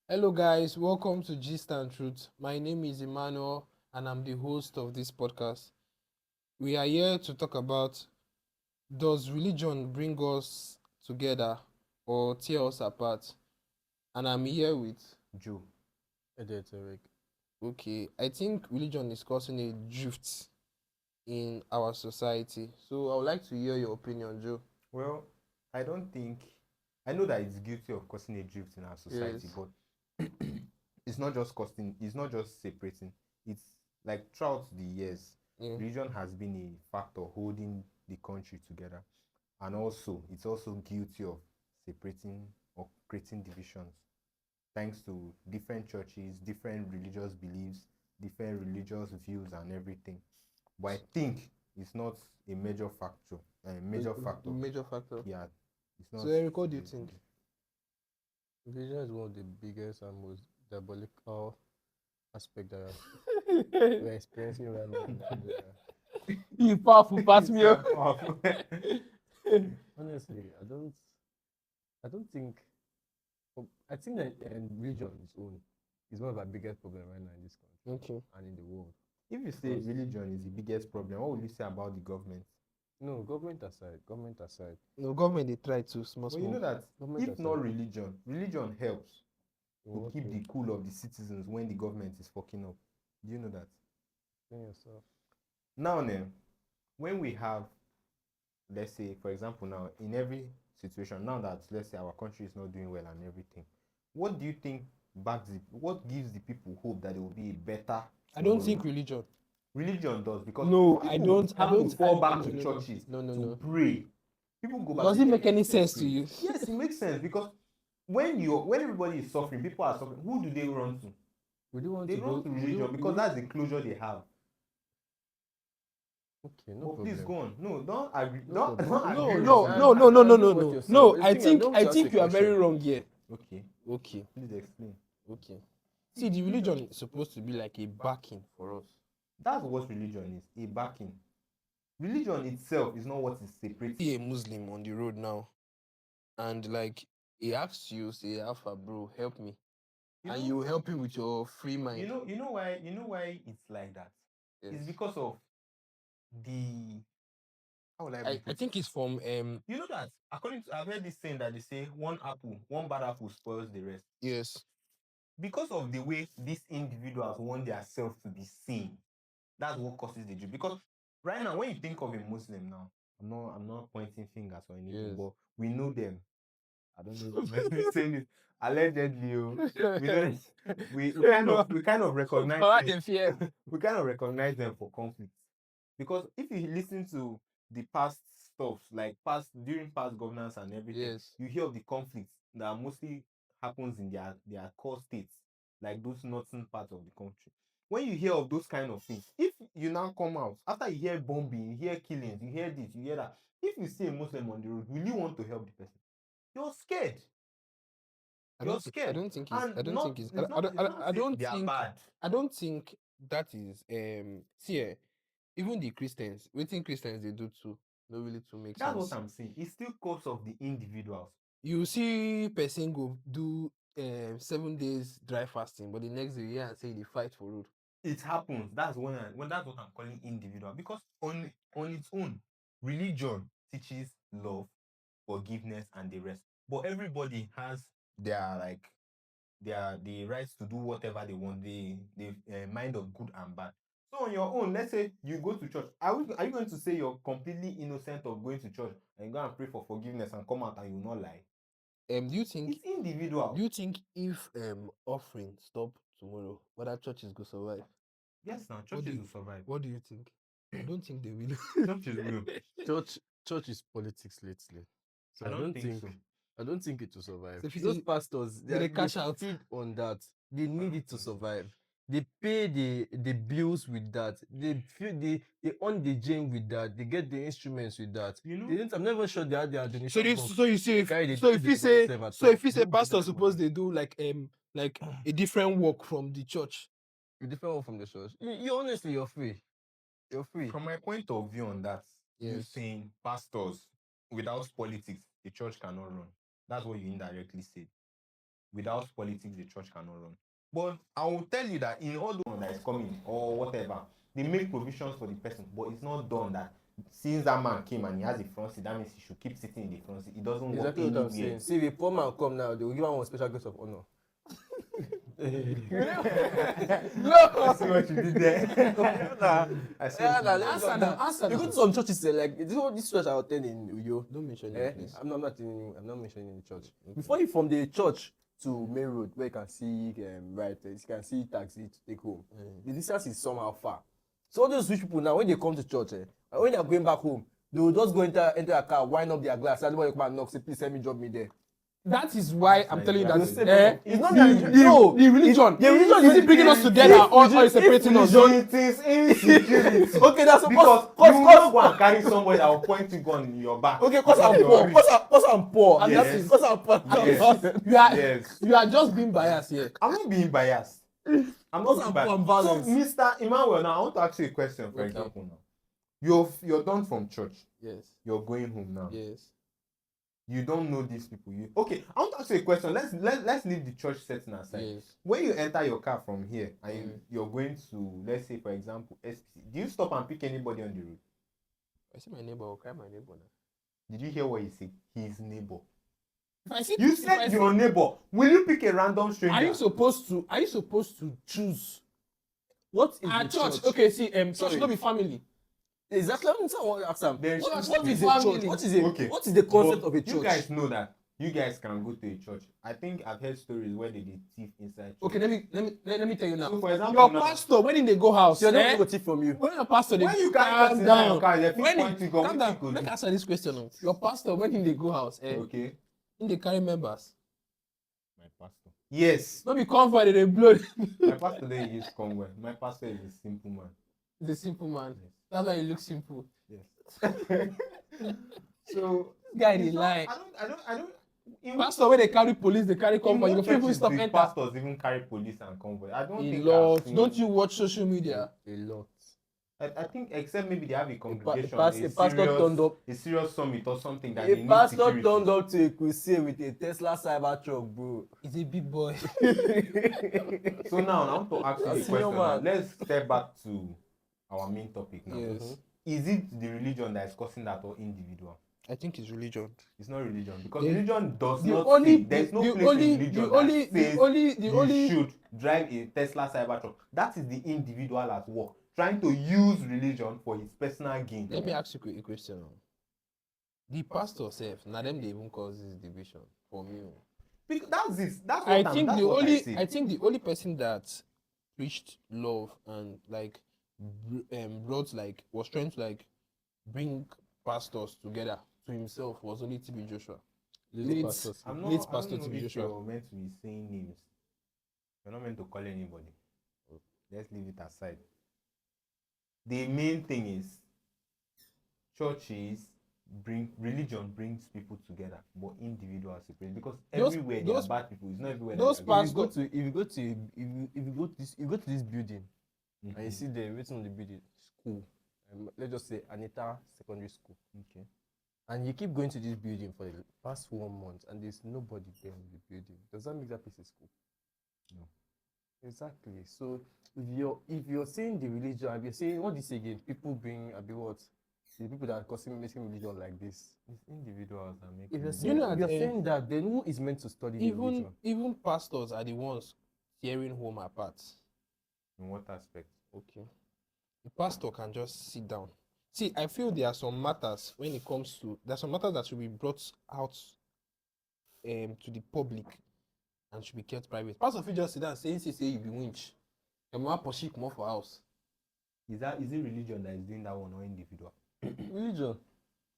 Hello, guys. Welcome to Gist and Truth. My name is Emmanuel, and I'm the host of this podcast. We are here to talk about, does religion bring us together or tear us apart? And I'm here with, Joe. Tarek. okay, I think religion is causing a drift in our society. So I would like to hear your opinion, Joe. Well, I don't think I know that it's guilty of causing a drift in our society, Yes. but it's not just separating. It's like throughout the years, Yeah. religion has been a factor holding the country together. And also it's also guilty of separating or creating divisions. Thanks to different churches, different religious beliefs, different religious views and everything. But I think it's not a major factor. A major factor. Major factor. Yeah, it's not. So, Eric, what do you think? Religion is one of the biggest and most diabolical aspect that we're experiencing right now in Nigeria. You powerful, pass me up. Honestly, I don't think. I think that religion on its own is one of our biggest problems right now in this country Okay. and in the world. If you say religion is the biggest problem, what would you say about the government? No, government aside. No, government they try to small Well, you know small. that Government if not religion, religion helps to what keep way? the cool of the citizens when the government is fucking up. Do you know that? Explain yourself. Now, then, when we have, let's say, for example, now in every situation, now that let's say our country is not doing well and everything, what do you think what gives the people hope that there will be a better? I don't think religion. Religion does, because No, people I don't. I have don't. to fall back no, to no, churches no, no, to no. pray. People go back. Does it make any sense to pray. you? Yes, it makes sense, because when everybody is suffering, people are suffering. Who do they run to? Would you want They to run go? to religion because that's the closure they have. Okay, no But problem. please go on. No, don't agree. No Don't problem. agree. No, with no, me. no, no, no, no, I no, know what no, you're saying, no. but the I thing, think. want I to ask think a you are very question. wrong here. Okay, Okay. please explain. Okay. See, the religion is supposed to be like a backing for us. That's what religion is, a backing. Religion itself is not what is separating. See a Muslim on the road now, and like he asks you, say, "Alpha, bro, help me," and you help him with your free mind. You know why it's like that? Yes. It's because of the, how will I I put think it? it's from You know that according to, I've heard this saying that they say one bad apple spoils the rest. yes. Because of the way these individuals want their self to be seen, that's what causes the drift. Because right now, when you think of a Muslim now, I'm not pointing fingers or anything, Yes. but we know them. I don't know if I'm saying this allegedly. We know we kind of recognize them. We kind of recognize them for conflicts. Because if you listen to the past stuff, like during past governance and everything, Yes. you hear of the conflicts that mostly happens in their core states, like those northern parts of the country. When you hear of those kind of things, if you now come out after you hear bombing, you hear killings, you hear this, you hear that, if you see a Muslim on the road, will you want to help the person? You're scared. You're scared. I don't think it's. And I don't think it's. it's not I don't they are think. bad. I don't think that is. See, even the Christians, waiting Christians they do too. No, really to make That's sense. what I'm saying. It's still cause of the individuals. You see, person go do 7 days dry fasting, but the next day yeah, and say they fight for road. It happens. That's that's what I'm calling individual. Because on its own, religion teaches love, forgiveness, and the rest. But everybody has the rights to do whatever they want. The mind of good and bad. So on your own, let's say you go to church. Are you going to say you're completely innocent of going to church and go and pray for forgiveness and come out and you will not lie? Do you think It's individual. Do you think if offering stop tomorrow, whether churches go survive? Yes, now churches will survive. What do you think? I don't think they will. Churches will. Church is politics lately, so I don't think so. I don't think it will survive. So if you Those say pastors, they cash out. feed on that. They need don't it to think so. survive. They pay the bills with that. They earn the gym with that. They get the instruments with that. You know? They didn't, I'm never sure they had their donation So box. you see if Carry the so if you say themselves at so all. if you say No pastor donation suppose money. they do like a different work from the church. A different one from the church. You honestly, you're free. You're free. From my point of view on that, you Yes. saying pastors without politics, the church cannot run. That's what you indirectly said. without politics, the church cannot run. But I will tell you that in all the one that is coming or whatever, they make provisions for the person, but it's not done that since that man came and he has a front seat, that means he should keep sitting in the front seat. It doesn't work Exactly what I'm anywhere. saying. See, if a poor man come now, they will give him one special guest of honor. I see what you did there. I see what you did. Answer You go to some churches, like this church I attend in Uyo. Don't mention it, please. I'm not mentioning the church. Okay. Before you from the church to main road, where you can see you can see taxi to take home. The distance is somehow far. So all those rich people now, when they come to church, when they are going back home, they will just go enter a car, wind up their glass, everybody come and knock, say, please send me, drop me there. That is why I'm telling you that it's not the religion. The religion is it bringing us together or is separating us? It is insecurity. Okay, that's because you will not go and carry somebody that will point you gun in your back. Okay, because I'm poor. Because I'm poor. And yes. that is because I'm poor. Yes. You are just being biased here. I'm not being biased. I'm not being biased. So, Mr. Emmanuel, now I want to ask you a question, for example. Now, you're done from church. Yes. You're going home now. Yes. You don't know these people. Okay, I want to ask you a question. Let's leave the church setting aside. Yes. When you enter your car from here and you're going to, let's say, for example, SPC, do you stop and pick anybody on the road? I see my neighbor. I'll cry my neighbor now. Did you hear what he said? His neighbor. You said your neighbor. Will you pick a random stranger? Are you supposed to choose? What is the church? Okay, see, church not be family. Exactly. I want to ask them. What is a church? What is the concept of a church? You guys know that you guys can go to a church. I think I've heard stories where they did thief inside church. Okay, let me tell you now. So for example, your pastor, when they go house, you're not going to thief from you. When your pastor, when you calm down, calm down. Let's answer this question. Your pastor, when they go house, okay, in they carry members. My pastor. Yes. Don't be comfortable, they blow. My pastor don't use convoy. My pastor is a simple man. He's a simple man. Yes. That's why he looks simple. Yes. So this guy is lying. I don't. Pastor, when they carry police, they carry convoy. You people stop enter. Pastors even carry police and convoy. I don't think. Don't you watch social media? A lot. I think except maybe they have a congregation, a pastor turned up a serious summit or something that a they need pastor security. Turned up to a crusade with a Tesla Cybertruck, bro. He's a big boy. So now I want to ask you the question. Now. Let's step back to our main topic now. Yes. Is it the religion that is causing that or individual? I think it's religion. It's not religion because religion does the not only, say there's no the place only, in religion the only, that says the only, the you only should drive a Tesla Cybertruck. That is the individual at work trying to use religion for his personal gain. Let me ask you a question. The pastor self, now them they even cause this division for me. Because that's it. That's what I think that's the what only I think the only person that preached love and like brought like was trying to like bring pastors together to himself was only TB Joshua. Late pastor TB Joshua. You're meant to be saying names. You're not meant to call anybody. Let's leave it aside. The main thing is churches religion brings people together, but individuals separate because everywhere there are bad people. It's not everywhere. Those pastors. If you go to this building and you see the written on the building school, let's just say Anita Secondary School. Okay. And you keep going to this building for the past 1 month and there's nobody there in the building. Does that make that place a school? No. Exactly. So if you're saying the religion, if you're saying what this again, people bring what the people that are making religion like this. It's individuals that make. If you're saying that, then who is meant to study the religion? Even pastors are the ones tearing home apart. In what aspect? Okay. The pastor can just sit down. See, I feel there are some matters when it comes to some matters that should be brought out to the public and should be kept private. Pastor if you just sit down say you be winch. Your mama pursue come for house. Is it religion that is doing that one or individual? Religion.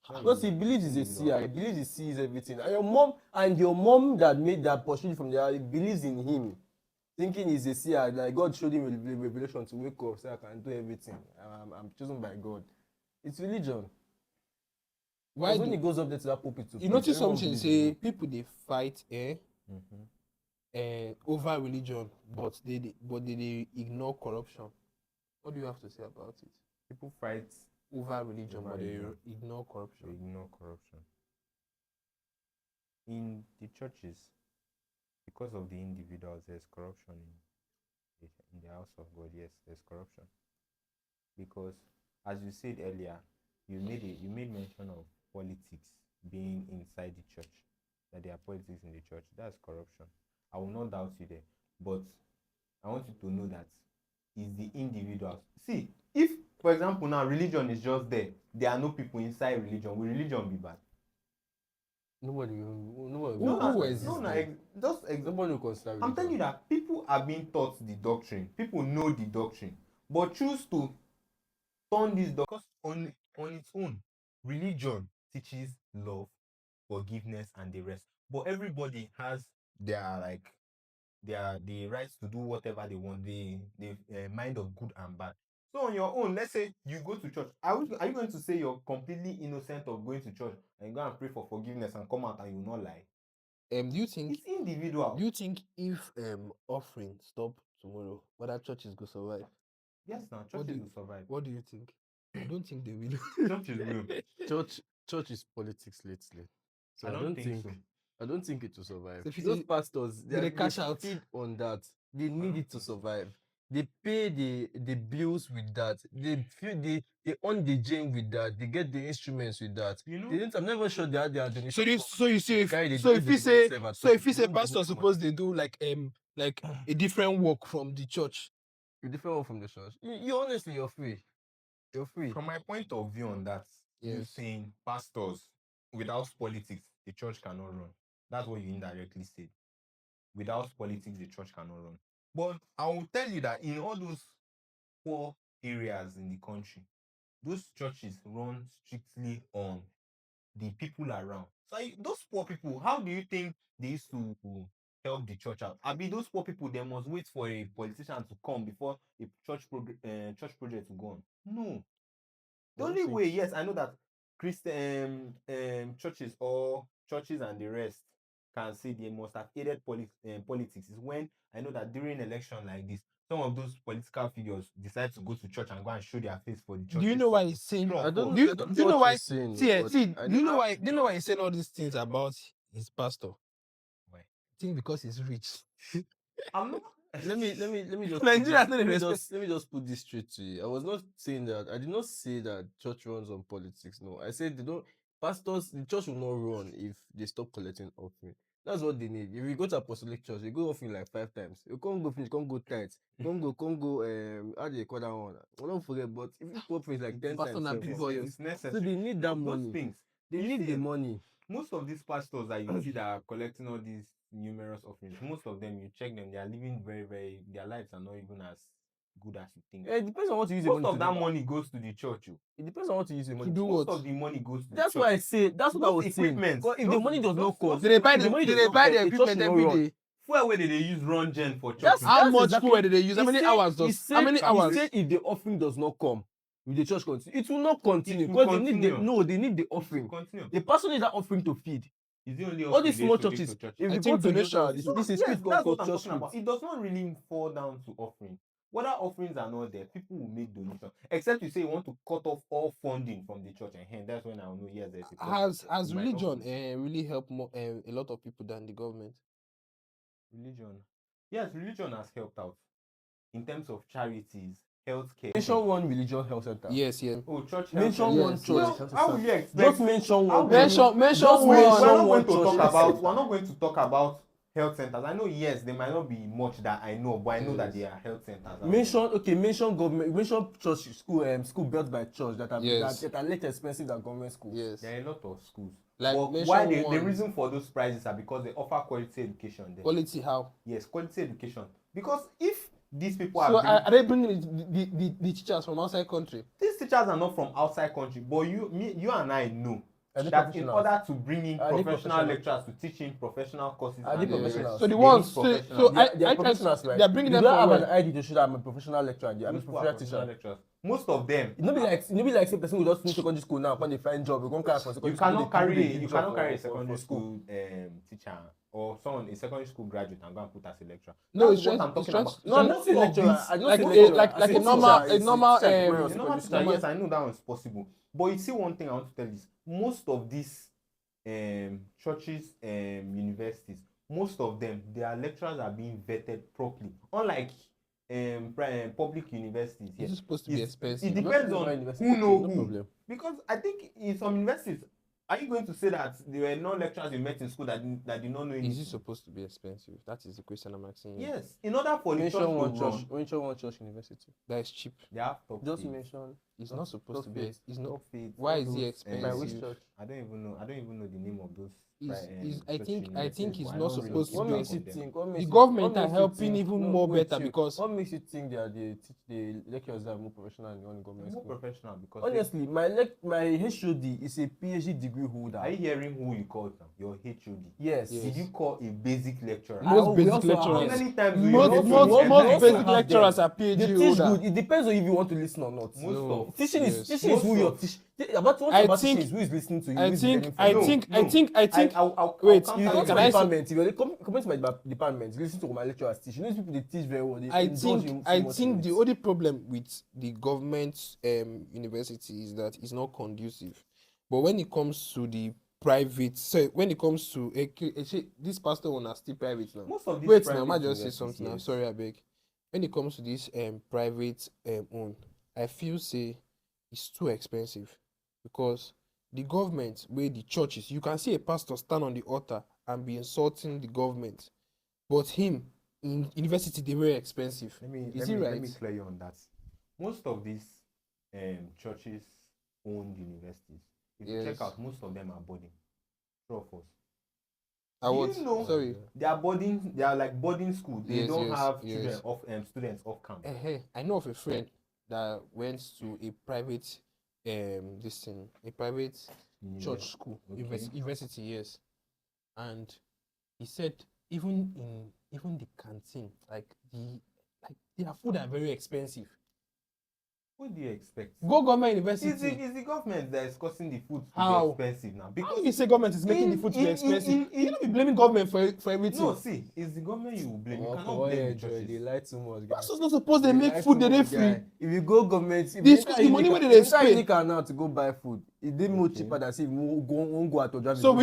Because he believes he's a seer. He believes he sees everything. And your mom that made that pursue from there, he believes in him. Thinking he's a seer, like God showed him a revelation to wake up, say I can do everything. I'm chosen by God. It's religion. Why when he goes up there to that pulpit to notice something say people they fight over religion, but they ignore corruption. What do you have to say about it? People fight over religion, but they ignore corruption. They ignore corruption. In the churches, because of the individuals, there's corruption in the house of God. Yes, there's corruption because, as you said earlier, you made mention of politics being inside the church, that there are politics in the church. That's corruption. I will not doubt you there, but I want you to know that is the individuals. See, if for example now religion is just there are no people inside religion. Will religion be bad? Nobody Who exists no, there? nobody will consider I'm telling you religion. that people are being taught the doctrine. People know the doctrine, but choose to turn this because on its own, religion teaches love, forgiveness, and the rest. But everybody has their the rights to do whatever they want. The mind of good and bad. So on your own, let's say you go to church. Are you going to say you're completely innocent of going to church and go and pray for forgiveness and come out and you will not lie? Do you think It's individual. if offering stop tomorrow, whether churches go survive? Yes, now What do churches you- will survive. What do you think? I don't think they will. Churches will. Church is politics lately. So I don't think so. I don't think it will survive. So if you Those say pastors, they cash out. feed on that. They need don't it to think so. survive. They pay the bills with that. They earn the gym with that. They get the instruments with that. You know? They don't, I'm never sure they had their donation. So you see if Carry the so if you donate say themselves at so all. if you They say don't donate pastor money. suppose they do like a different work from the church. You different one from the church. You honestly, you're free. You're free. From my point of view on that, you Yes. saying pastors without politics, the church cannot run. That's what you indirectly said. Without politics, the church cannot run. But I will tell you that in all those poor areas in the country, those churches run strictly on the people around. So those poor people, how do you think they used to help the church out? I mean, those poor people, they must wait for a politician to come before a church project will go on. No. The I don't only think- way, yes, I know that Christian churches or churches and the rest can say they must have aided politics is when I know that during election like this, some of those political figures decide to go to church and go and show their face for the church. Do you know why he's saying? True, I of don't, course. Do you, I don't do you know know what why? you're saying. See, but see. I Do you know don't- why? Do you know why he's saying all these things about his pastor? Why? I think because he's rich. I'm not. let me just Nigerians put don't this, respect- let me just put this straight to you. I was not saying that. I did not say that church runs on politics. No, I said they don't. Pastors, the church will not run if they stop collecting offering. That's what they need. If you go to apostolic church, you go offering like 5 times. You can't go finish, can't go tight, can't go. How do you call that one? I don't forget. But if you go offering like 10 Pastor times, na sef, big boy. It's necessary. so they need that Those money. things. They You need see the it. money. Most of these pastors that you see that are collecting all these numerous offerings, most of them, you check them, they are living their lives are not even as good as you think. It depends on what you use Most the money of to that do. money goes to the church. It depends on what you use the money To do Most what? of the money goes to That's the why church. I say that's what I was Those saying. equipment, Because if the those- money does not come, those- Did they buy if the? money Did does they not buy come, the a church equipment will not every run. day? Fuel where they use run gen for church. That's How that's much exactly, fuel did they use? How he many said- hours he does? said, How many hours? He said if the offering does not come, will the church continue? It will not continue It will because they need the continue. no, they need the It will offering. continue. The person needs that offering to feed. Is the only All these offering small they give churches, to church. if I you go think to donation. this No, is a yes, street that's called what I'm church talking about. street. It does not really fall down to offering. Whether offerings are not there, people will make donations. Except you say you want to cut off all funding from the church, and that's when I will know yes, there's a problem. Has You might not religion continue. really helped a lot of people than the government? Religion. Yes, religion has helped out in terms of charities, healthcare. Mention one religion health center. Yes, yes. Oh, church Mention health one Yes, church yes. health How will center. you expect? Just mention How one. will you- Mention Just We're mention not one going to church talk health about. center. We're not going to talk about health centers. I know, yes, there might not be much that I know, but I know that Yes. there are health centers. out Mention government. Mention church school built by church that are Yes. that are less expensive than government schools. Yes. there. There are a lot of schools. Like But mention why the one. reason for those prices are because they offer quality education there. Quality how? Yes, quality education. Because if these people So are are they bringing the teachers from outside country? these teachers are not from outside country, but you and I know Are they that in professionals? order to bring in Are they professional professionals? lecturers to teach in professional courses, Are they and the rest, professionals? So the they ones need so professionals. They are professionals, right? They are bringing You them don't from have where? an ID to show that I'm a professional lecturer. I'm a Those who are professional professional teacher. lecturers, most of them, You know, be like say person who just finish secondary school now, when they find job, you can't carry for secondary you school. cannot carry a for secondary school teacher or someone, a secondary school graduate, and go and put as a lecturer. No, That's it's what trans- I'm talking it's trans- about. No, I'm not saying Most of lecturer. these- I don't like say a- lecturer. like- I like say a normal- teacher. a normal, Teacher, A secondary normal school. teacher, yes, I know that one's possible. But you see, one thing I want to tell is most of these churches, universities, most of them, their lecturers are being vetted properly. Unlike public universities here, Is it supposed to be it expensive? depends Not on university, who know no who. problem. Because I think in some universities, are you going to say that there were no lecturers you met in school that did not know anything? Is it supposed to be expensive? That is the question I'm asking you. Yes. In order for the church to run, Mention one church university. That is cheap. they have top Just fees. mention. It's not supposed to be. Faith. It's not. Top fees, Why all is it those, expensive? By which church? I don't even know the name of those. I think it's not supposed to What be. makes you think? The government are helping even more better because What makes you think that the lecturers are more professional than the one in government more school? professional because Honestly, my HOD is a PhD degree holder. are you hearing who you called now? Your HOD. Yes. Yes. Did you call a basic lecturer? most we basic also have- How lecturers, many times do you most go to most the most MS? basic have lecturers them. are They PhD teach holder. good. It depends on if you want to listen or not. No. Teaching Yes. is who Most you're of- teaching. About what I about think- teaching is who is listening to you. I who is think learning from I you. think No, I think I think I'll wait, counter You you come on to can my I that. say- department. If you come to my department, listen to what my lecturers teach. You know, these people they teach very well. They I indulge think in so I much think in the it. only problem with the government university is that it's not conducive. But when it comes to the private, so when it comes to this pastor one are still private now. Most of these Wait now, I private might just say universities, something now. yes. Sorry, I beg. When it comes to this private own, I feel say it's too expensive because the government where the churches, you can see a pastor stand on the altar and be insulting the government, but him in university they were expensive. Is it right? Let me clear you on that. Most of these churches owned universities. If you Yes. check out, most of them are boarding. True of us. I Do was you know- sorry. They are boarding. They are like boarding school. They Yes, don't yes, have yes. children of students off campus. I know of a friend that went to a private a private church school, Okay. university, yes. And he said even the canteen, like their food are very expensive. What do you expect? Go government Is university. the government that is causing the food to How? be expensive now? How Because you say government is making the food to be expensive? You don't be blaming government for everything. no, see, it's the government you will blame. You cannot blame the churches. They lie too much. Pastors not supposed to make food they free. If you go government, if The you school- enter the money Unique- wey they if you enter spend. Unique now to go buy food, it dey more cheaper than say you won't go out to drive. So will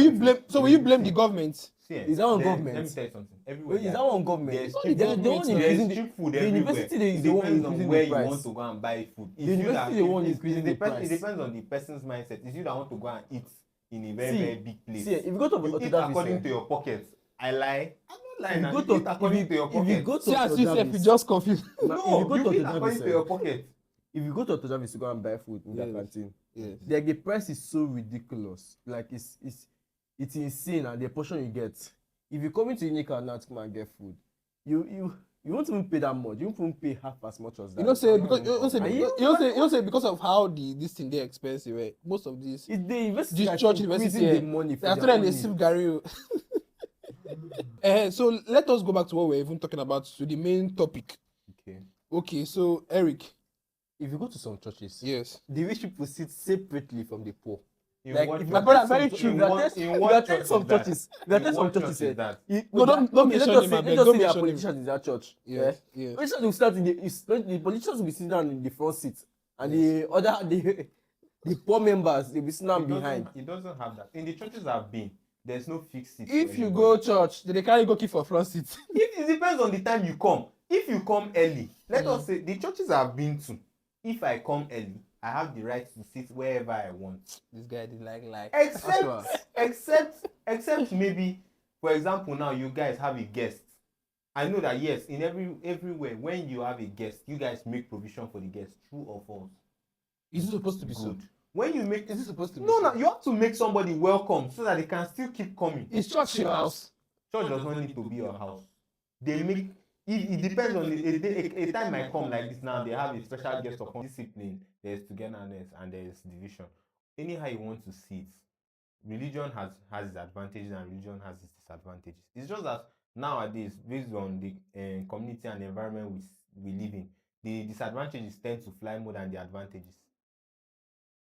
you blame the government? See, Is that on let government? me tell you something. Everywhere Is that one government? There's Only cheap the food. government now. There's increasing the- cheap food the everywhere. university is It the one depends on increasing where the you price. want to go and buy food. The university is the one increasing the price. It depends on the person's mindset. It's you that want to go and eat in a very, See, very big place. See, if you go to You eat according to your pocket. I lie. I'm not lying. If Now. you You go eat according to your if you pocket. go to See as you say, Otojavis- you just confused. No, if you go you to eat Otojavis, according to your pocket. if you go to Otojavis to go and buy food in their Yes. canteen, Yes. the price is so ridiculous. Like it's insane, and the portion you get. If you come into Unique now to come and get food, you won't even pay that much. You won't even pay half as much as that. You know say because Are you say because of how this thing they expensive. Eh? Most of these It's the university this that's church increasing university, the money for after their that they own sieve need. Gary. So let us go back to what we're even talking about, to the main topic. Okay. Okay, so Eric, If you go to some churches, yes, the rich people sit separately from the poor. In Like what if church? you attend very some- true. if In you what- attend- in if what you attend church some is that? churches, if you attend In some what church churches, is that? No, don't mention him, say abeg, there don't are mention him. politicians in that church. yes, Eh? yes. Politicians will start the politicians will be sitting down in the front seat, and the poor members they will be sitting down behind. It doesn't have that. In the churches I've been, there's no fixed seat. If for you anybody. go church, they carry go keep for front seat. It depends on the time you come. If you come early, let us say the churches I've been to, if I come early, I have the right to sit wherever I want. This guy did like. Except maybe, for example, now you guys have a guest. I know that yes, in everywhere when you have a guest, you guys make provision for the guest, true or false. Is it supposed to be so? Good. When you make Is it supposed to be no, so? no, you have to make somebody welcome so that they can still keep coming. Is church your house? Church does not need to be your house. They make it depends on a time might come like this now. They have a special guest upon discipline. There's togetherness and there's division. Anyhow you want to see it, religion has its advantages and religion has its disadvantages. It's just that nowadays, based on the community and the environment we live in, the disadvantages tend to fly more than the advantages.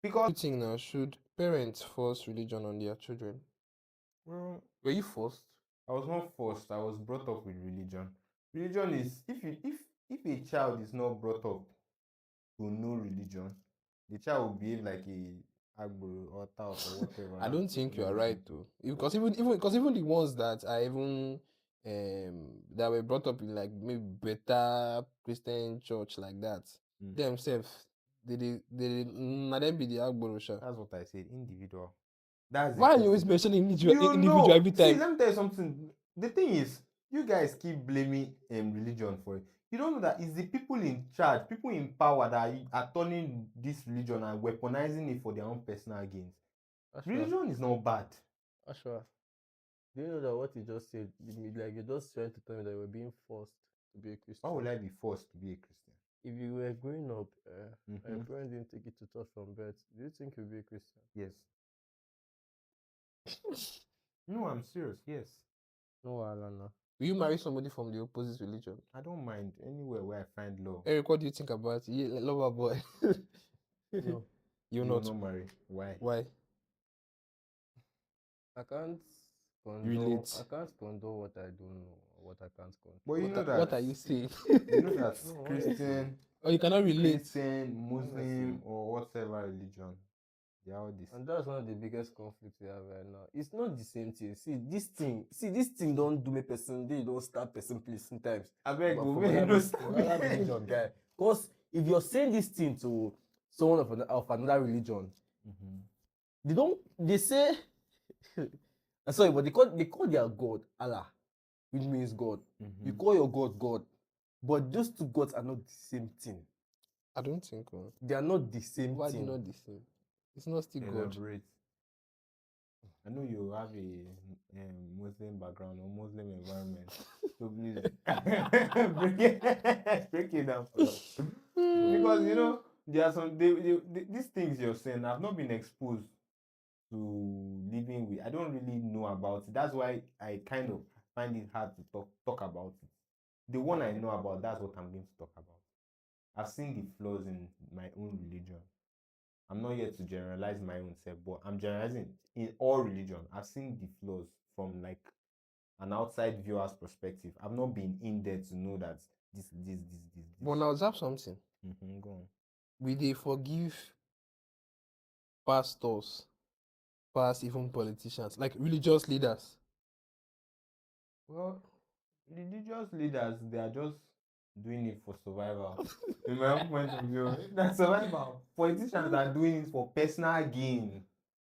Because What do you think now? Should parents force religion on their children? well, Were you forced? I was not forced. I was brought up with religion. Religion is if a child is not brought up to know religion, the child will behave like a agbo or tout or whatever. I don't think you are right though, because even the ones that are even that were brought up in like maybe better Christian church like that, themselves, they na them be the Agborosha. That's what I said. Individual. That's the Why are you first always thing. mentioning You individual know, every see, time? let me tell you something. The thing is, you guys keep blaming religion for it. You don't know that it's the people in charge, people in power that are turning this religion and weaponizing it for their own personal gains. Religion is not bad. Ashwa, do you know that what you just said, like you're just trying to tell me that you were being forced to be a Christian? Why would I be forced to be a Christian? If you were growing up and your parents didn't take you to church from birth, do you think you'd be a Christian? Yes. No, I'm serious. Yes. No, Alana. Will you marry somebody from the opposite religion? I don't mind anywhere where I find love. Eric, what do you think about it? Yeah, lover boy. No, You You not. will not marry. Why? Why? I can't condone. Relate. I can't condone what I don't know or what I can't control. But you know What, that. what are you saying? You know that No, Christian, Oh, you cannot relate. Christian, Muslim, Honestly. or whatever religion, they are all this. And that's one of the biggest conflicts we have right now. It's not the same thing. This thing don't do me person. They don't start person place sometimes. I beg But you, from man, another don't stop religion, guy. Because if you're saying this thing to someone of another religion, they say I'm sorry, but they call their God Allah, which means God. You call your God God. But those two gods are not the same thing. I don't think. They are not the same Why thing. not the same? It's not still God. Elaborate. I know you have a Muslim background or Muslim environment, so please break it down for us. Because you know there are some these things you're saying. I've not been exposed to living with. I don't really know about it. That's why I kind of find it hard to talk about it. The one I know about, that's what I'm going to talk about. I've seen the flaws in my own religion. I'm not here to generalize my own self, but I'm generalizing in all religion. I've seen the flaws from like an outside viewer's perspective. I've not been in there to know that this. But now observe something. Go on. We they forgive pastors, past even politicians, like religious leaders. Well, religious leaders, they are just doing it for survival. In my own point of view, that's survival. Politicians are doing it for personal gain.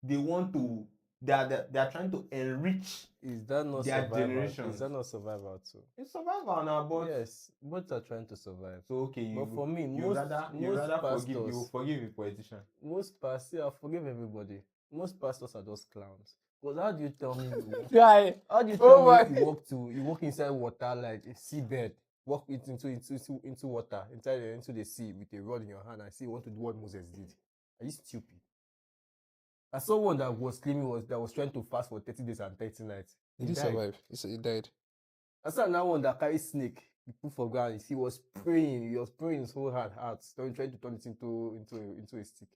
They want to. They are trying to enrich. Is that not their survival? generations. Is that not survival too? It's survival now, but Yes, both are trying to survive. so okay. But for me, you most rather pastors, forgive a politician. most pastors, I forgive everybody. Most pastors are just clowns. Because how do you tell me? Guy, How do you Oh tell me my- you walk inside water like a seabed, walk it into water, into the sea with a rod in your hand and say you want to do what Moses did? Are you stupid? I saw one that was claiming that was trying to fast for 30 days and 30 nights. Did he died. survive? He died. I saw another one that carried snake. He put for ground. He was praying. He was praying his whole heart, trying to turn it into a stick.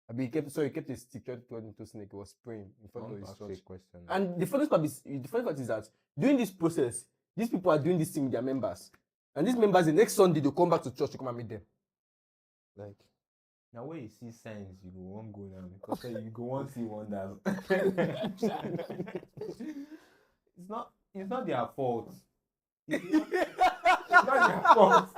I mean, he kept a stick trying to turn it into a snake. He was praying in front of his church. Question. And the funny part is that during this process, these people are doing this thing with their members. And these members, the next Sunday, they'll come back to church to come and meet them. Like, now when you see signs, you go won't go down because you go won't see wonders. It's not their fault. It's not their fault.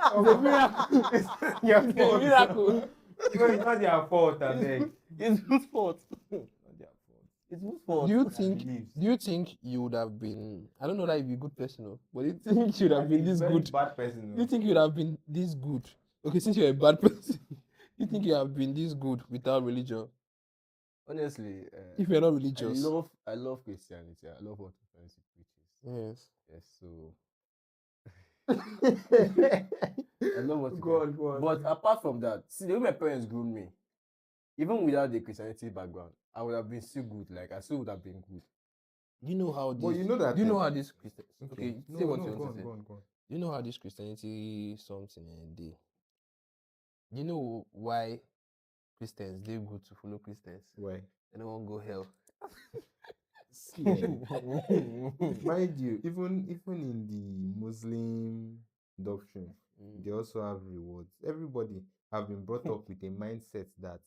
It's not their fault. miracle. It's not their fault, I beg. It's whose fault? Not their fault. It's whose fault? Do you think you would have been? I don't know that you'd be a good person, no, but do you think you'd have been this Very good? bad person. Do you think you'd have been this good? Okay, since you're a bad person, you think you have been this good without religion? Honestly, If you're not religious, I love Christianity. I love what Christianity preaches. yes. Yes, so I love what Go on. But apart from that, see the way my parents grew me, even without the Christianity background, I would have been still good. Like I still would have been good. Do you know how this? But you know that. Do you know how this Christian? Okay, No, say what no, you go want on, to say. go on. Do you know how this Christianity something day? Do you know why Christians they good to follow Christians? Why? They don't want to go hell. Mind you, even in the Muslim doctrine, they also have rewards. Everybody have been brought up with a mindset that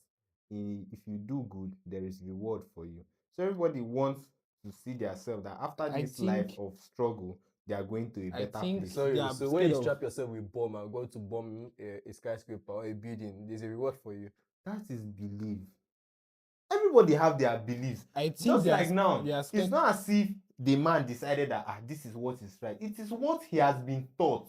if you do good, there is reward for you. So everybody wants to see themselves that after I this life think- of struggle, they are going to a I better think place. so. Sorry, They are so when you scared of- strap yourself with bomb and go to bomb a skyscraper or a building, there's a reward for you. That is belief. Everybody have their beliefs. I think Just they are- like now, they are it's scared. not as if the man decided that this is what is right. It is what he has been taught.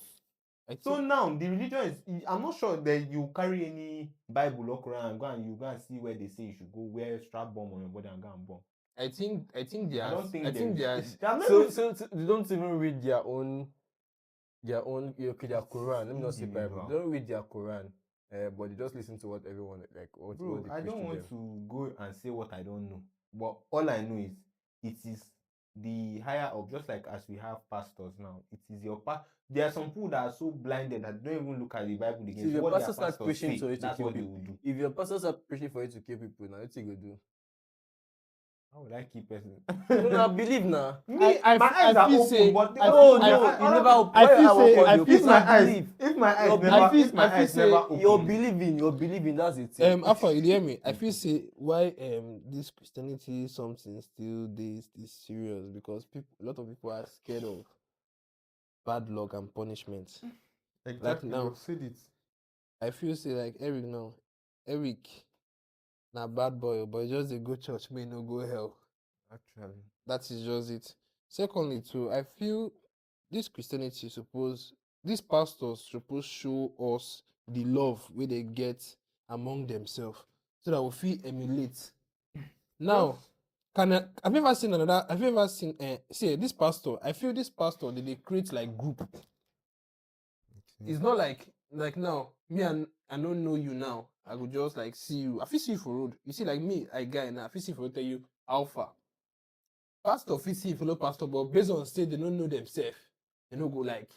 I So think now the religion is. I'm not sure that you carry any Bible or Quran and go and see where they say you should go wear strap bomb on your body and go and bomb. I think they I are. don't think I think they are. They have not So, even- so they don't even read their own, okay, their It's Quran. Let me not say Bible. individual. They don't read their Quran, but they just listen to what everyone what Bro, they I preach don't to want them. to go and say what I don't know. But all I know is it is the higher up, just like as we have pastors now. It is your there are some people that are so blinded that don't even look at the Bible again. See, if your What their pastor starts pastors preaching say, to you to that's kill what they people, will do. if your pastor starts preaching for you to kill people, now what you go do? How would I keep person? I believe now. Me, I my eyes I are feel open, say- but I Oh feel- no, I- you never. I feel say- I feel if say- my eyes, believe. if my eyes Your never, belief- if my I feel eyes say never open, You're believing. That's it. Alpha, you hear me? I feel say why this Christianity something still this serious because a lot of people are scared of bad luck and punishment. exactly, now- you've said it. I feel say like Eric now, Eric, na bad boy, but he just a good church may no go hell. Actually, That is just it. Secondly, too, I feel this Christianity these pastors suppose show us the love where they get among themselves so that we feel emulate. Now, have you ever seen see this pastor? I feel this pastor they create like group. It's not like now me and I don't know you now. I could just like see you. I feel see you for road. You see like me, I guy now. I feel see you for road, tell you alpha. Pastor fit see fellow pastor, but based on say they don't know themselves, they no go like.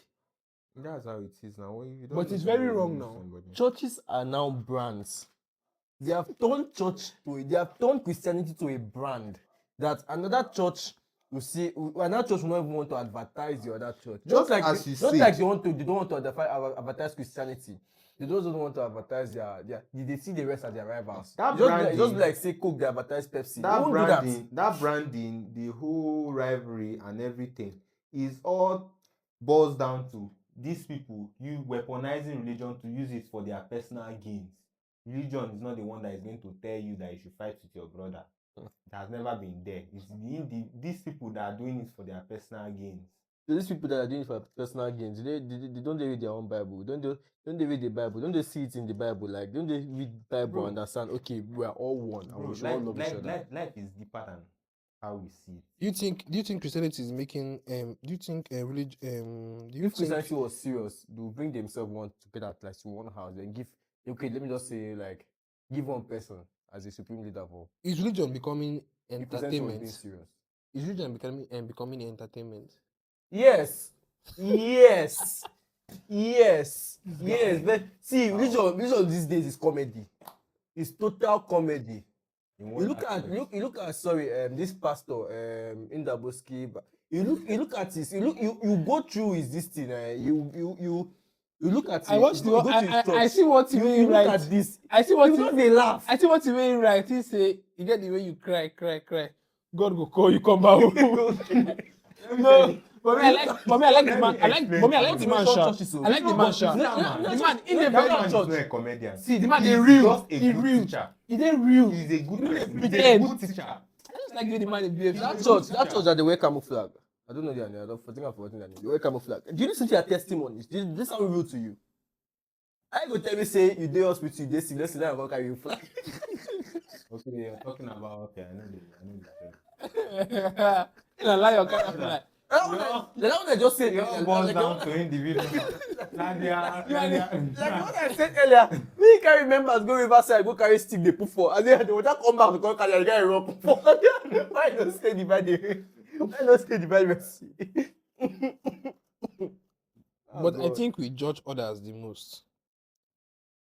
that's how it is now. When you don't But know it's very somebody, you wrong know now. somebody. Churches are now brands. They have turned Christianity to a brand. That another church will see, another church will not even want to advertise the other church. Just like as you just say. like they don't want to advertise Christianity. They don't want to advertise they see the rest as their rivals. That It's just branding- like say Coke, they advertise Pepsi. They That won't do that. branding, the whole rivalry and everything is all boils down to these people you weaponizing religion to use it for their personal gains. Religion is not the one that is going to tell you that you should fight with your brother. It has never been there. It's these people that are doing it for their personal gains. So these people that are doing it for personal gains, they don't read their own Bible? Don't they read the Bible? Don't they see it in the Bible? Like, don't they read Bible Bro. and understand? Okay, we are all one and Bro, we should all love each other. life is deeper than how we see it. Do you think Christianity is making do you think religion do you If think Christianity was serious, they will bring themselves one together at like to one house and give. Okay, let me just say like give one person as a supreme leader for. is religion becoming If Christianity was being entertainment? serious. Is religion becoming entertainment? Yes. Yes. Yes. Yes. But see, religion these days is comedy. It's total comedy. In You one look at aspect. you look at this pastor Indaboski. You look at this. You go through his this thing. You look at it. I watched you the go to his I church. see what you You mean look right. at this. I see what You you know they laugh. I see what you mean right. He say you get the way you cry. God go call you come back home. No, but me I like the man. I like the man. Sha. I like the man. Sha. The man in the That very man is church. not a comedian. See the man He's dey real. just a He good real. teacher. He dey real. He's a good person. He's a pretend. good teacher. I just like the way the man dey behave. That church that they wear camouflage. I don't know their name. I think I've forgotten their name. They wear camouflage. Do you listen to their testimonies? This sound real to you? I go tell me say you dey hospital, you dey sick, let's sit down and go carry you fly. Okay, you're talking about I know the Na lie your kind of lie. The one I just said. It all boils down to individual. Like the one I said earlier, me carry members go riverside, go carry stick, they put for, and then they will just come back to come carry the guy run for. Why don't stay divide? Why don't stay divide mercy? But I think we judge others the most.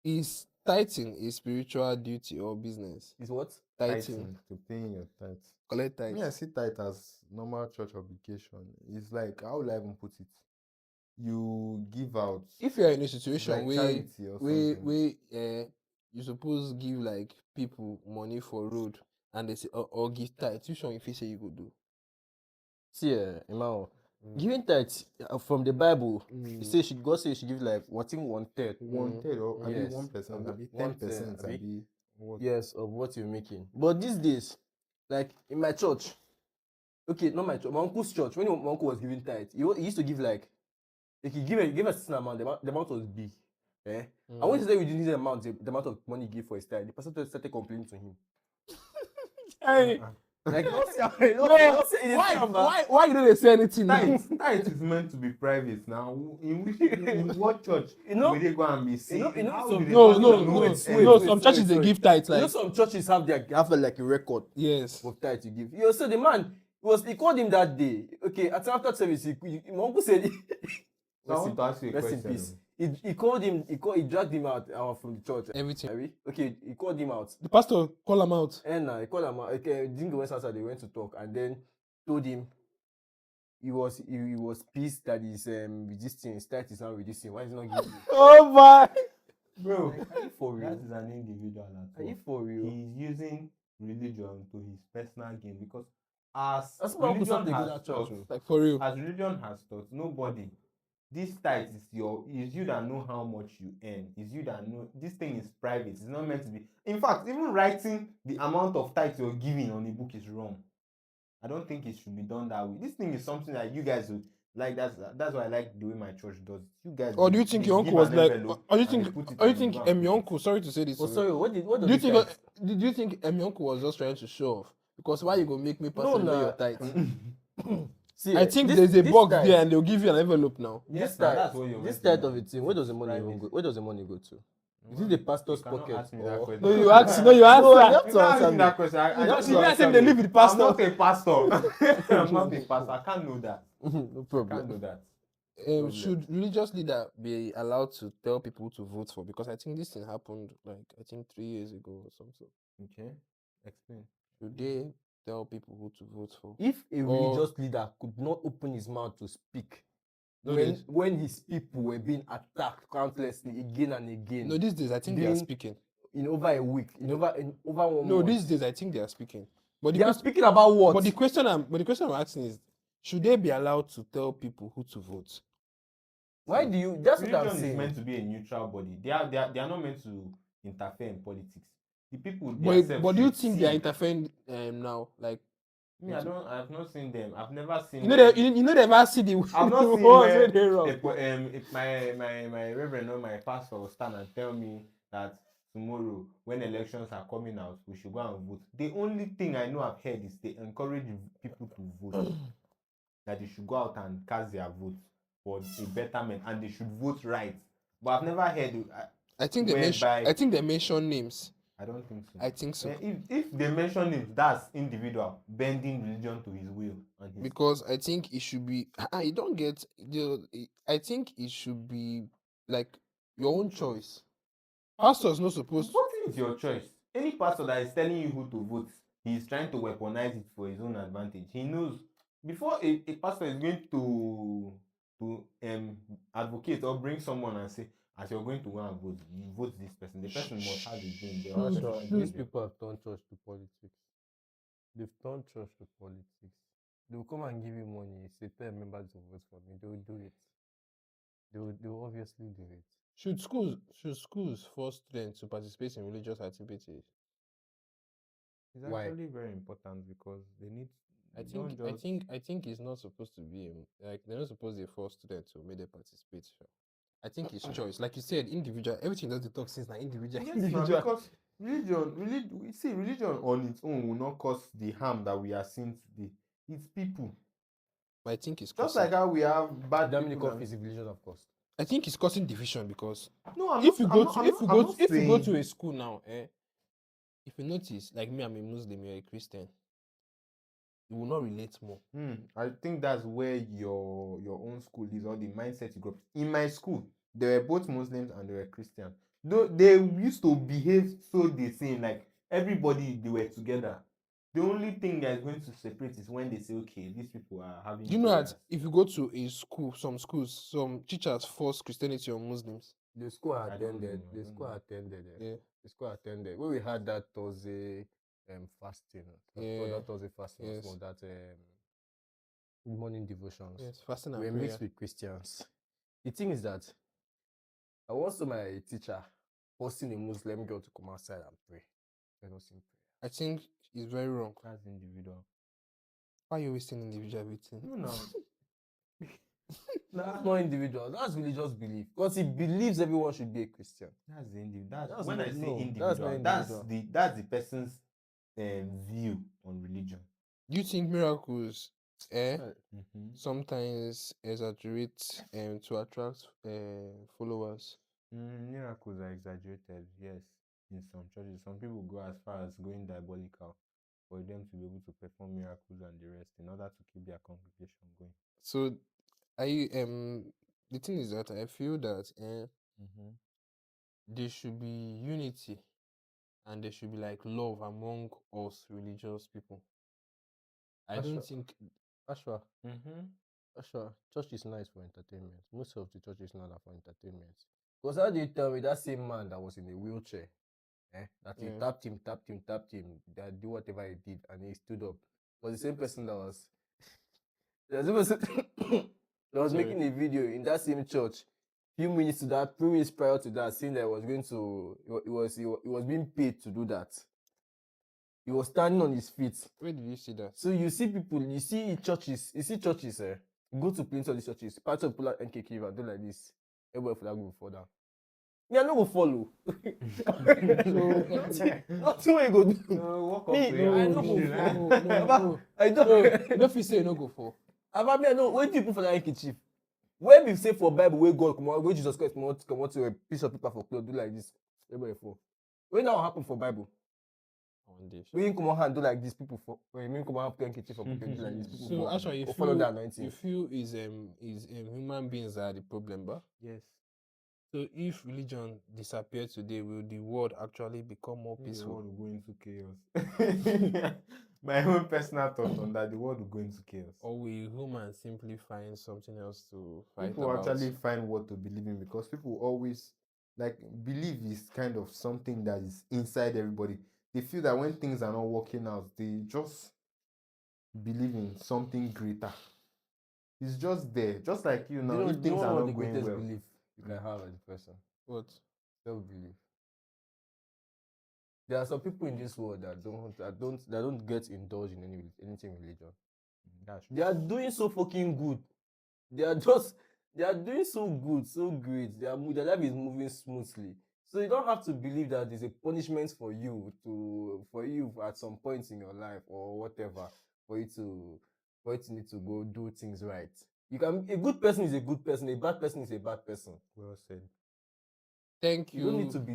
Is tithing a spiritual duty or business? Is what? Tithing. To paying your tithes. Collect tithe. Me, I see tithe as normal church obligation. It's like, how will I even put it? You give out. If you are in a situation like where charity or something. you suppose give like people money for road and they say or give tithe, which one if you say you go do? See, Emmanuel, giving tithes from the Bible, it says God says you should give like what thing 1/3. 1/3 or Yes. 1%, Abi, 10%, 1/10, abi what? Yes, of what you're making. But these days, like in my church, okay, not my church, my uncle's church, when my uncle was giving tithe, he used to give like he gave a certain amount, the amount was big. Eh? And when he said we didn't need the amount of money he gave for his tithe, the pastor started complaining to him. Hey, Like, no, why you don't say anything now? Tithe is meant to be private now. In what church You know- will they go and be seeing? you know How some- do they No, pastor no, know no, what's wait, end? no. wait, Some churches they sorry. give tithes You know like some churches have like a record yes. of tithe you give. So the man he called him that day. Okay, after service, my uncle said So I want to ask you a rest in question. peace. He called him, he dragged him out from the church. Everything. Abi? Okay, he called him out. The pastor call him out. And he called him out. Okay, didn't go inside, they went to talk and then told him he was pissed that his his tithe is not reducing. Why is he not giving you? Oh my! Bro, Like, are you for real? that is an individual at Are you all. for real? He's using religion to his personal gain because as That's why Uncle religion Sam dey go has that church. taught, Like for real. as religion has taught, nobody. This tithe is you that know how much you earn. Is you that know this thing is private. It's not meant to be. In fact, even writing the amount of tithe you're giving on a book is wrong. I don't think it should be done that way. This thing is something that you guys would like. That's why I like the way my church does. You guys. Or do you think your uncle was like? Or do you think? Or you think your uncle? Sorry to say this. Oh, sorry, what do does you this think? tithe? Did you think your uncle was just trying to show off? Because why you go make me personally nah. your tithe? See, I think this- there's a this box tithe- there and they'll give you an envelope now. Yes, This now, tithe, that's what you're this meant type to of do. a thing. Where does the money Private. even go? Where does the money go to? Is Well, it the pastor's you cannot pocket? ask me that Or... question. No, you ask. No, you answer. No, you have You to can't answer ask me me. that question. You have See, to I answer said me. they live with the I'm pastor. not a pastor. I'm not a pastor. I can't know that. No I can't problem. know that. Should religious leader be allowed to tell people to vote for? Because I think this thing happened like I think 3 years ago or something. Okay, explain. Should they tell people who to vote for? If a Or- religious leader could not open his mouth to speak No, when his people were being attacked countlessly again and again, No, these days I think they are Then- speaking. in over a week, in over 1 No, month, these days I think they are speaking. But they the, are question, speaking about what? but the question I'm asking is, should they be allowed to tell people who to vote? Why do you? That's what I'm Religion is saying. meant to be a neutral body. They are not meant to interfere in politics. The people. But do you think they are interfering now? Like Me, I've not seen them. I've never seen. you know they never see the I've not the seen ones where where they wrong. if my reverend or my pastor will stand and tell me that tomorrow when elections are coming out we should go and vote. The only thing I know I've heard is they encourage people to vote. That they should go out and cast their vote for a betterment and they should vote right. But I've never heard. I think they mention names. I don't think so. I think so. If they mention it, that's individual bending religion to his will and his. Because I think it should be you don't get I think it should be like your own choice. Pastor's not supposed to. Voting is your choice. Any pastor that is telling you who to vote, he is trying to weaponize it for his own advantage. He knows before a pastor is going to advocate or bring someone and say, as you're going to go and vote, you vote this person. The person must have his name. They That's also right. have These his name. people have turned church to politics. They've turned church to politics. They'll come and give you money. Say 10 members to vote for me. They'll do it. They'll obviously do it. Should schools force students to participate in religious activities? It's Why? actually very important because they need. I think it's not supposed to be like they're not supposed to force students to make them participate. I think it's choice. Like you said, individual. Everything that they talk since now individual. Yes, now, because religion on its own will not cause the harm that we are seeing today. It's people. But I think it's Just causing, like how we have bad Dominic people. of his religion, of course. I think it's causing division because No, if you go to a school now, if you notice, like me, I'm a Muslim, you're a Christian, you will not relate more. I think that's where your own school is, or the mindset you grew up. In my school, they were both Muslims and they were Christian. Though they used to behave so the same, like everybody they were together. The only thing that is going to separate is when they say, okay, these people are having. Do you know that prayers. if you go to a school, some teachers force Christianity on Muslims? The school I I don't attended. know, I The don't school know. I attended. Yeah. The school I attended. When we had that Thursday fasting. Yeah. That Thursday fasting Yes. for that morning devotions. Yes, fasting We're and mixed prayer. with Christians. The thing is that I once saw my teacher forcing a Muslim girl to come outside and pray. Let us in prayer. I think it's very wrong. That's individual. Why are you wasting individuality? No, no. That's not individual. That's religious belief. Because he believes everyone should be a Christian. That's the individual. That's When not- I say no, that's individual, not that's individual. the person's view on religion. Do you think miracles Mm-hmm. sometimes exaggerate to attract followers? Miracles are exaggerated, yes, in some churches. Some people go as far as going diabolical for them to be able to perform miracles and the rest in order to keep their congregation going. So the thing is that I feel that there should be unity and there should be like love among us religious people. I don't Ashwa. think Ashwa, Mm-hmm. Ashwa, church is nice for entertainment. Most of the churches now are for entertainment. Because how do you tell me that same man that was in a wheelchair, that he Yeah. tapped him, that do whatever he did, and he stood up, was the same person that was the same person that was Sorry. making a video in that same church. Few minutes prior to that, saying that he was going to, he was being paid to do that. He was standing on his feet. Where did you see that? So you see people, you see churches, go to plenty of these churches, part of pull out NKK and do like this. Everybody for that go fall down. Me, I no go follow. Nothing wey you go do. No, walk up Me, to no, your I no issue, go nah. fall. I don't. You don't feel say you no go for. About me, I know. When do you put for that handkerchief? When we say for Bible, where God come out, where Jesus Christ come out to a piece of paper for cloth, do like this. Everybody fall. When that will happen for Bible? One day. When you come out and do like this, people fall. When you come out and put handkerchief for pocket, do like this, people So fall. actually, you Or follow that feel anointing. is human beings are the problem, but Yes. so if religion disappeared today, will the world actually become more The peaceful? world will go into chaos. My own personal thought on that, the world will go into chaos. Or will humans simply find something else to fight People about? actually find what to believe in because people always like belief is kind of something that is inside everybody. They feel that when things are not working out, they just believe in something greater. It's just there, just like you know, if Do you things know are what not the going greatest well. belief you can have as a person? What? Self-belief. There are some people in this world that don't get indulged in anything religion. That's They are doing so fucking good. They are doing so good, so great. Their life is moving smoothly. So you don't have to believe that there's a punishment for you at some point in your life or whatever for you to need to go do things right. A good person is a good person, a bad person is a bad person. well said. Thank You don't need you. to believe.